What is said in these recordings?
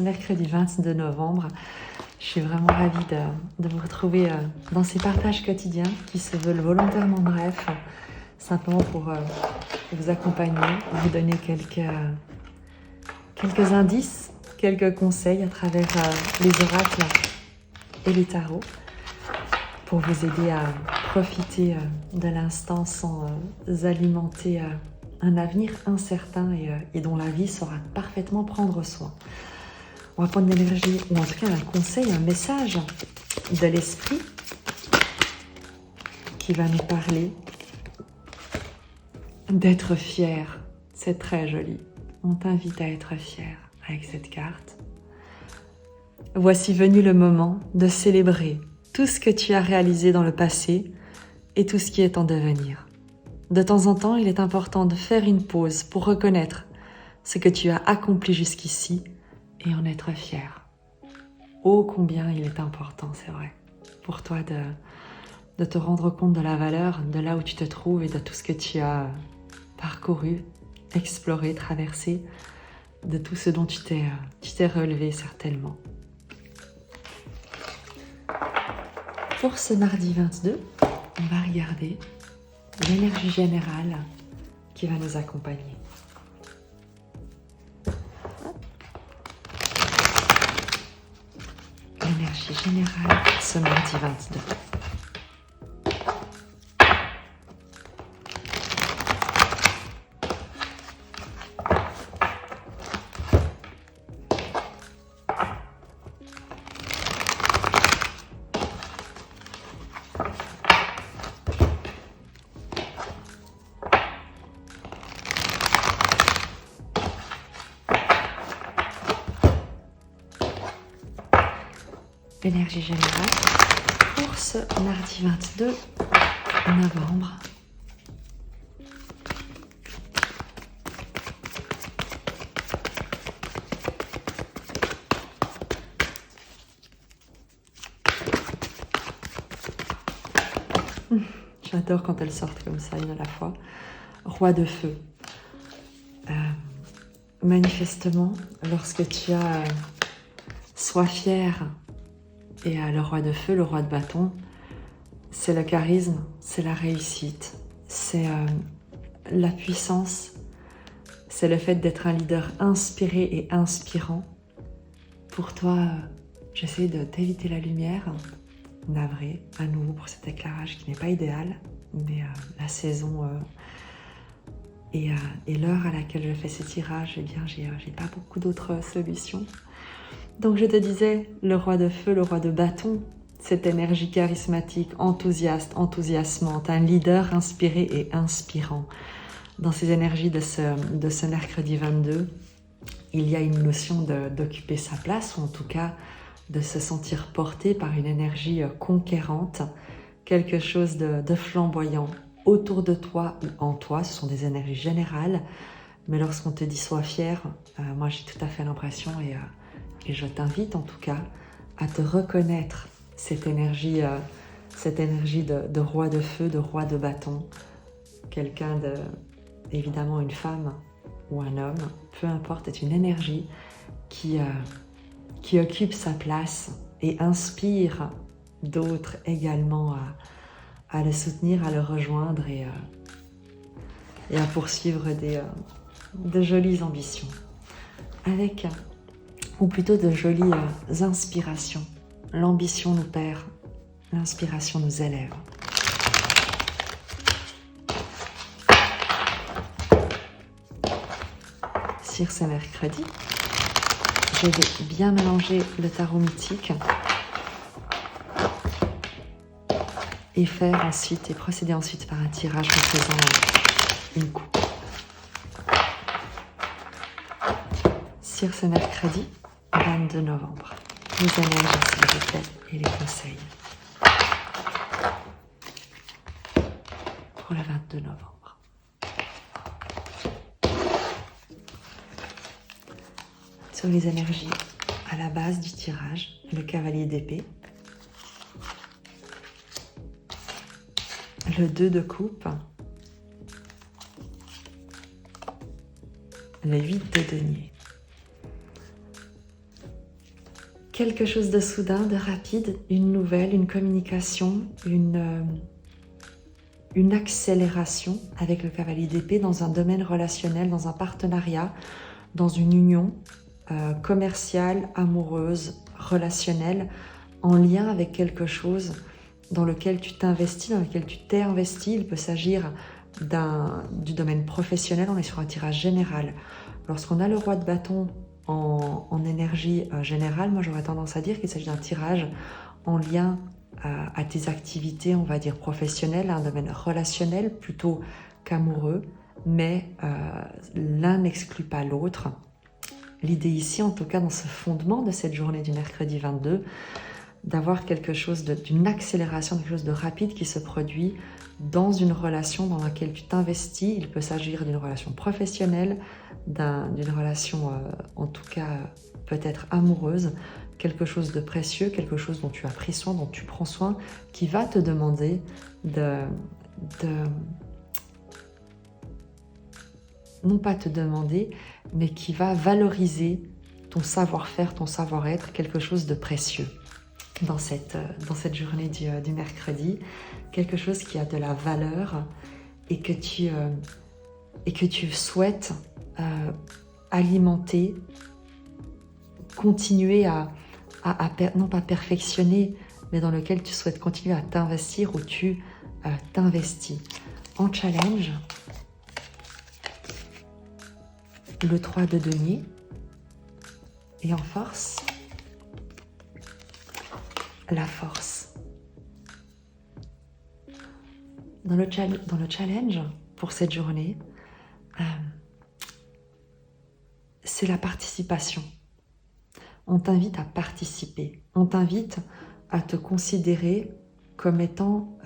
mercredi 22 novembre. Je suis vraiment ravie de vous retrouver dans ces partages quotidiens qui se veulent volontairement brefs, simplement pour vous accompagner, vous donner quelques indices, quelques conseils à travers les oracles et les tarots pour vous aider à profiter de l'instant sans alimenter un avenir incertain et dont la vie saura parfaitement prendre soin. On va prendre l'énergie, ou en tout cas un conseil, un message de l'esprit qui va nous parler d'être fier. C'est très joli. On t'invite à être fier avec cette carte. Voici venu le moment de célébrer tout ce que tu as réalisé dans le passé et tout ce qui est en devenir. De temps en temps, il est important de faire une pause pour reconnaître ce que tu as accompli jusqu'ici et en être fier. Oh, combien il est important, c'est vrai, pour toi de te rendre compte de la valeur de là où tu te trouves et de tout ce que tu as parcouru, exploré, traversé, de tout ce dont tu t'es relevé certainement. Pour ce mardi 22, on va regarder l'énergie générale qui va nous accompagner. L'énergie générale ce mardi 22. L'énergie générale pour ce mardi 22 novembre. J'adore quand elles sortent comme ça, une à la fois. Roi de feu. Manifestement, lorsque tu as sois fier. Et le roi de feu, le roi de bâton, c'est le charisme, c'est la réussite, c'est la puissance, c'est le fait d'être un leader inspiré et inspirant. Pour toi, j'essaie de t'éviter la lumière, navré à nouveau pour cet éclairage qui n'est pas idéal, mais la saison et l'heure à laquelle je fais ce tirage, eh bien, j'ai pas beaucoup d'autres solutions. Donc je te disais, le roi de feu, le roi de bâton, cette énergie charismatique, enthousiaste, enthousiasmante, un leader inspiré et inspirant. Dans ces énergies de ce mercredi 22, il y a une notion d'occuper sa place, ou en tout cas de se sentir porté par une énergie conquérante, quelque chose de flamboyant autour de toi ou en toi. Ce sont des énergies générales, mais lorsqu'on te dit sois fier, moi j'ai tout à fait l'impression et je t'invite en tout cas à te reconnaître cette énergie de roi de feu, de roi de bâton, quelqu'un évidemment une femme ou un homme, peu importe, est une énergie qui occupe sa place et inspire d'autres également à le soutenir, à le rejoindre et à poursuivre de jolies ambitions. Ou plutôt de jolies inspirations. L'ambition nous perd, l'inspiration nous élève. Sur ce mercredi, je vais bien mélanger le tarot mythique et procéder ensuite par un tirage en faisant une coupe. Sur ce mercredi 22 novembre, les énergies s'il vous plaît et les conseils pour le 22 novembre. Sur les énergies à la base du tirage, le cavalier d'épée, le 2 de coupe, le 8 de denier. quelque chose de soudain, de rapide, une nouvelle, une communication, une accélération avec le cavalier d'épée dans un domaine relationnel, dans un partenariat, dans une union commerciale, amoureuse, relationnelle, en lien avec quelque chose dans lequel tu t'investis, dans lequel tu t'es investi. Il peut s'agir du domaine professionnel, on est sur un tirage général. Lorsqu'on a le roi de bâton en énergie générale, moi j'aurais tendance à dire qu'il s'agit d'un tirage en lien à tes activités, on va dire professionnelles, à un domaine relationnel plutôt qu'amoureux, mais l'un n'exclut pas l'autre. L'idée ici, en tout cas dans ce fondement de cette journée du mercredi 22, d'avoir quelque chose d'une accélération, quelque chose de rapide qui se produit dans une relation dans laquelle tu t'investis. Il peut s'agir d'une relation professionnelle, d'une relation en tout cas peut-être amoureuse, quelque chose de précieux, quelque chose dont tu as pris soin, dont tu prends soin, qui va te demander non pas te demander, mais qui va valoriser ton savoir-faire, ton savoir-être, quelque chose de précieux dans cette journée du mercredi, quelque chose qui a de la valeur et que tu souhaites alimenter, continuer non pas perfectionner, mais dans lequel tu souhaites continuer à t'investir, où tu t'investis. En challenge, le 3 de denier, et en force, la force. Dans le challenge pour cette journée, c'est la participation. On t'invite à participer, on t'invite à te considérer comme étant,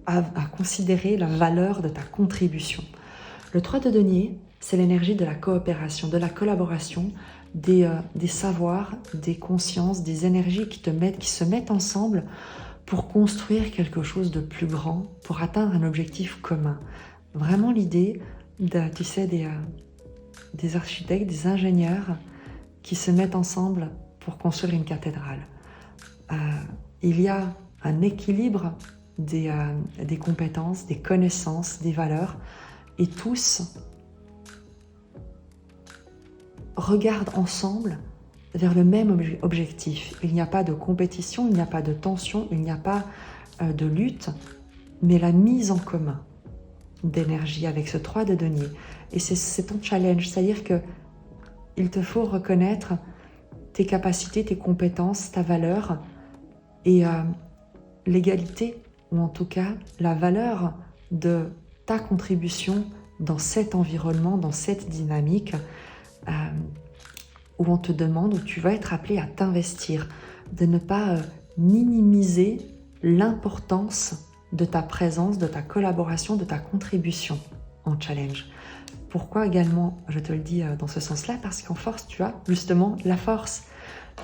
à considérer la valeur de ta contribution. Le 3 de denier, c'est l'énergie de la coopération, de la collaboration, des savoirs, des consciences, des énergies qui se mettent ensemble pour construire quelque chose de plus grand, pour atteindre un objectif commun. Vraiment l'idée, tu sais, des architectes, des ingénieurs qui se mettent ensemble pour construire une cathédrale. Il y a un équilibre des compétences, des connaissances, des valeurs, et tous regardent ensemble vers le même objectif. Il n'y a pas de compétition, il n'y a pas de tension, il n'y a pas de lutte, mais la mise en commun d'énergie avec ce 3 de denier. Et c'est ton challenge, c'est-à-dire qu'il te faut reconnaître tes capacités, tes compétences, ta valeur et l'égalité, ou en tout cas la valeur de ta contribution dans cet environnement, dans cette dynamique où on te demande, où tu vas être appelé à t'investir, de ne pas minimiser l'importance de ta présence, de ta collaboration, de ta contribution en challenge. Pourquoi également, je te le dis dans ce sens-là, parce qu'en force, tu as justement la force,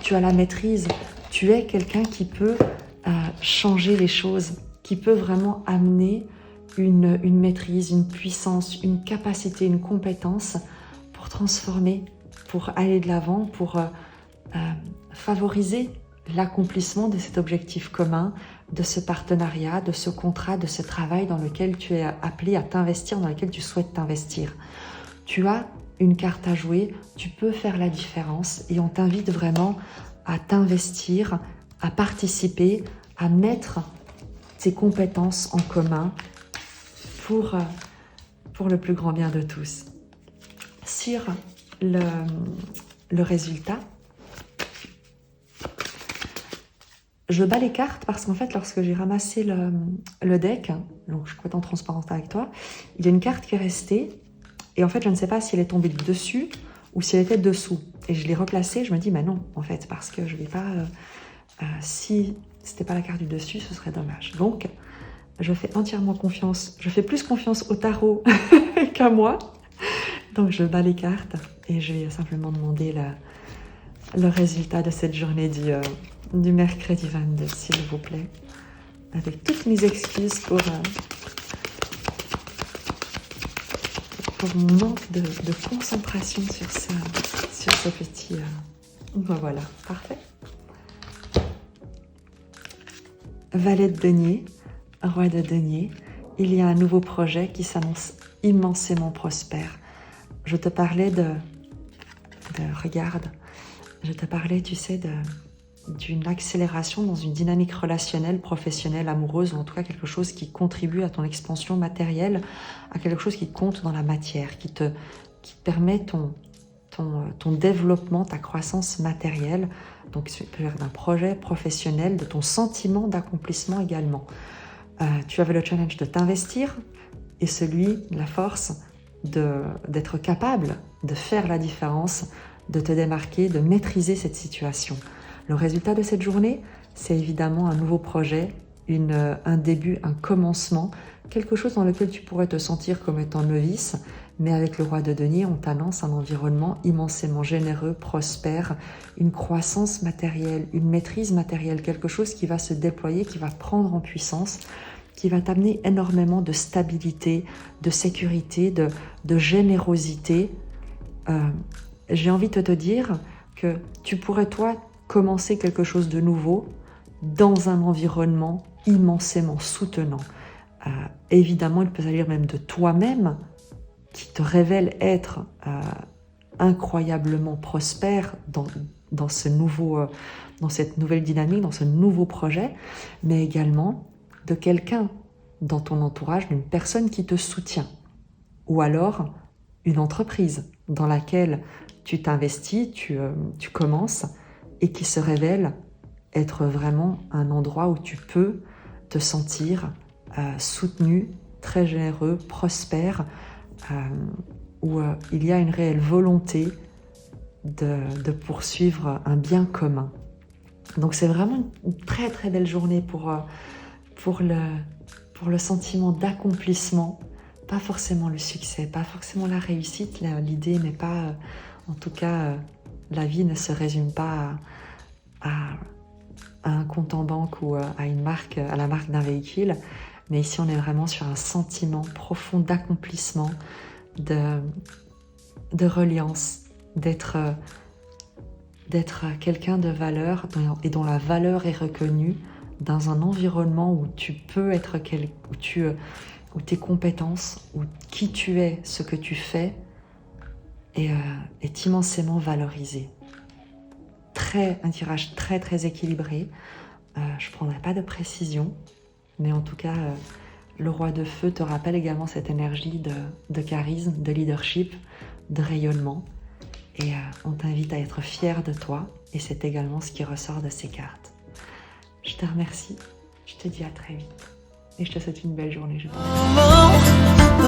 tu as la maîtrise, tu es quelqu'un qui peut changer les choses, qui peut vraiment amener une maîtrise, une puissance, une capacité, une compétence pour transformer, pour aller de l'avant, pour favoriser l'accomplissement de cet objectif commun, de ce partenariat, de ce contrat, de ce travail dans lequel tu es appelé à t'investir, dans lequel tu souhaites t'investir. Tu as une carte à jouer, tu peux faire la différence et on t'invite vraiment à t'investir, à participer, à mettre tes compétences en commun pour le plus grand bien de tous. Sur le résultat, je bats les cartes parce qu'en fait, lorsque j'ai ramassé le deck, donc je peux être en transparence avec toi, il y a une carte qui est restée et en fait, je ne sais pas si elle est tombée dessus ou si elle était dessous. Et je l'ai replacée, je me dis, mais non, en fait, parce que je ne vais pas... si c'était pas la carte du dessus, ce serait dommage. Donc, je fais entièrement confiance, je fais plus confiance au tarot qu'à moi. Donc, je bats les cartes et je vais simplement demander le résultat de cette journée du mercredi 22, s'il vous plaît. Avec toutes mes excuses pour mon manque de concentration sur sur ce petit... voilà, parfait. Valet de denier, roi de denier, il y a un nouveau projet qui s'annonce immensément prospère. Je te parlais regarde, je te parlais, tu sais, d'une accélération dans une dynamique relationnelle, professionnelle, amoureuse, ou en tout cas quelque chose qui contribue à ton expansion matérielle, à quelque chose qui compte dans la matière, qui te permet ton développement, ta croissance matérielle, donc d'un projet professionnel, de ton sentiment d'accomplissement également. Tu avais le challenge de t'investir et la force d'être capable de faire la différence, de te démarquer, de maîtriser cette situation. Le résultat de cette journée, c'est évidemment un nouveau projet, un début, un commencement, quelque chose dans lequel tu pourrais te sentir comme étant novice, mais avec le roi de denier, on t'annonce un environnement immensément généreux, prospère, une croissance matérielle, une maîtrise matérielle, quelque chose qui va se déployer, qui va prendre en puissance, qui va t'amener énormément de stabilité, de sécurité, de générosité. J'ai envie de te dire que tu pourrais, toi, commencer quelque chose de nouveau dans un environnement immensément soutenant. Évidemment, il peut s'agir même de toi-même qui te révèle être incroyablement prospère dans cette nouvelle dynamique, dans ce nouveau projet, mais également de quelqu'un dans ton entourage, d'une personne qui te soutient, ou alors une entreprise dans laquelle tu t'investis, tu commences, et qui se révèle être vraiment un endroit où tu peux te sentir soutenu, très généreux, prospère, où il y a une réelle volonté de poursuivre un bien commun. Donc c'est vraiment une très très belle journée pour le sentiment d'accomplissement, pas forcément le succès, pas forcément la réussite. L'idée n'est pas, en tout cas, la vie ne se résume pas à un compte en banque ou à la marque d'un véhicule, mais ici on est vraiment sur un sentiment profond d'accomplissement, de reliance, d'être quelqu'un de valeur et dont la valeur est reconnue dans un environnement où tu peux être où tes compétences, où qui tu es, ce que tu fais est immensément valorisé. Un tirage très très équilibré. Je ne prendrai pas de précision, mais en tout cas, le roi de feu te rappelle également cette énergie de charisme, de leadership, de rayonnement. Et on t'invite à être fier de toi, et c'est également ce qui ressort de ces cartes. Je te remercie, je te dis à très vite, et je te souhaite une belle journée.